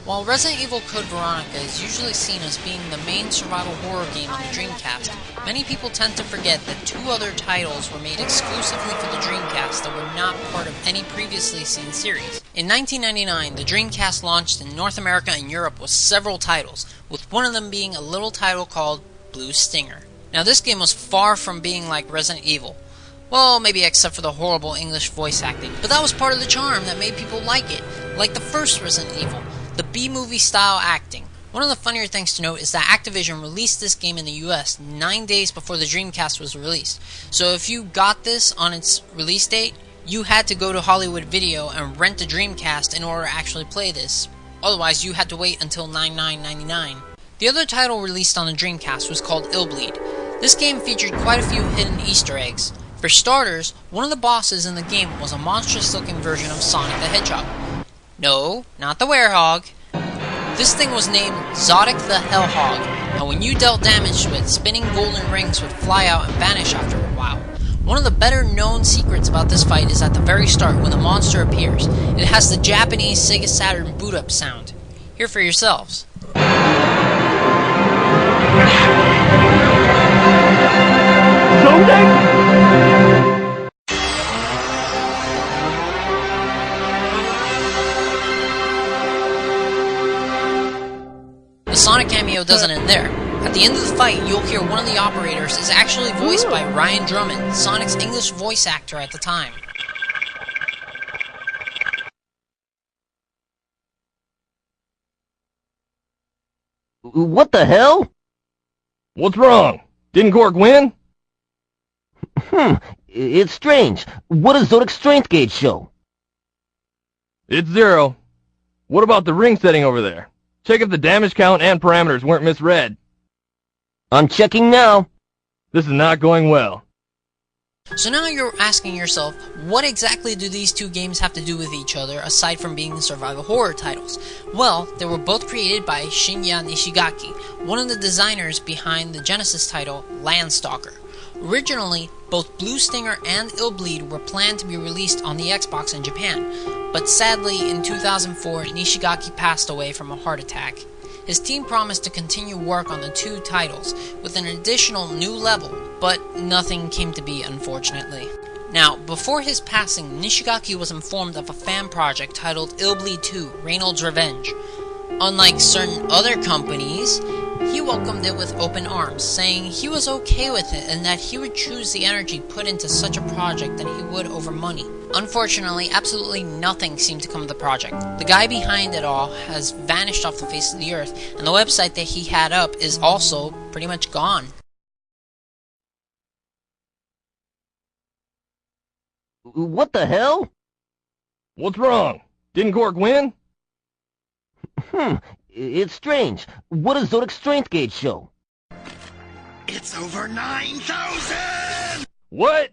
While Resident Evil Code Veronica is usually seen as being the main survival horror game on the Dreamcast, many people tend to forget that two other titles were made exclusively for the Dreamcast that were not part of any previously seen series. In 1999, the Dreamcast launched in North America and Europe with several titles, with one of them being a little title called Blue Stinger. Now this game was far from being like Resident Evil. Well, maybe except for the horrible English voice acting, but that was part of the charm that made people like it, like the first Resident Evil. The B-movie style acting. One of the funnier things to note is that Activision released this game in the US 9 days before the Dreamcast was released. So if you got this on its release date, you had to go to Hollywood Video and rent a Dreamcast in order to actually play this. Otherwise, you had to wait until $99.99. The other title released on the Dreamcast was called Illbleed. This game featured quite a few hidden Easter eggs. For starters, one of the bosses in the game was a monstrous-looking version of Sonic the Hedgehog. No, not the Werehog. This thing was named Zodic the Hellhog, and when you dealt damage to it, spinning golden rings would fly out and vanish after a while. One of the better known secrets about this fight is at the very start when the monster appears. It has the Japanese Sega Saturn boot-up sound. Hear for yourselves. The Sonic cameo doesn't end there. At the end of the fight, you'll hear one of the operators is actually voiced by Ryan Drummond, Sonic's English voice actor at the time. What the hell? What's wrong? Didn't Gorg win? It's strange. What does Zodic's strength gauge show? It's 0. What about the ring setting over there? Check if the damage count and parameters weren't misread. I'm checking now. This is not going well. So now you're asking yourself, what exactly do these two games have to do with each other aside from being survival horror titles? Well, they were both created by Shinya Nishigaki, one of the designers behind the Genesis title Landstalker. Originally, both Blue Stinger and Illbleed were planned to be released on the Xbox in Japan, but sadly in 2004 Nishigaki passed away from a heart attack. His team promised to continue work on the two titles with an additional new level, but nothing came to be, unfortunately. Now, before his passing, Nishigaki was informed of a fan project titled Illbleed 2: Reynolds' Revenge. Unlike certain other companies, he welcomed it with open arms, saying he was okay with it and that he would choose the energy put into such a project than he would over money. Unfortunately, absolutely nothing seemed to come of the project. The guy behind it all has vanished off the face of the earth, and the website that he had up is also pretty much gone. What the hell? What's wrong? Didn't Gorg win? It's strange. What does Zodic's strength gauge show? It's over 9,000! What?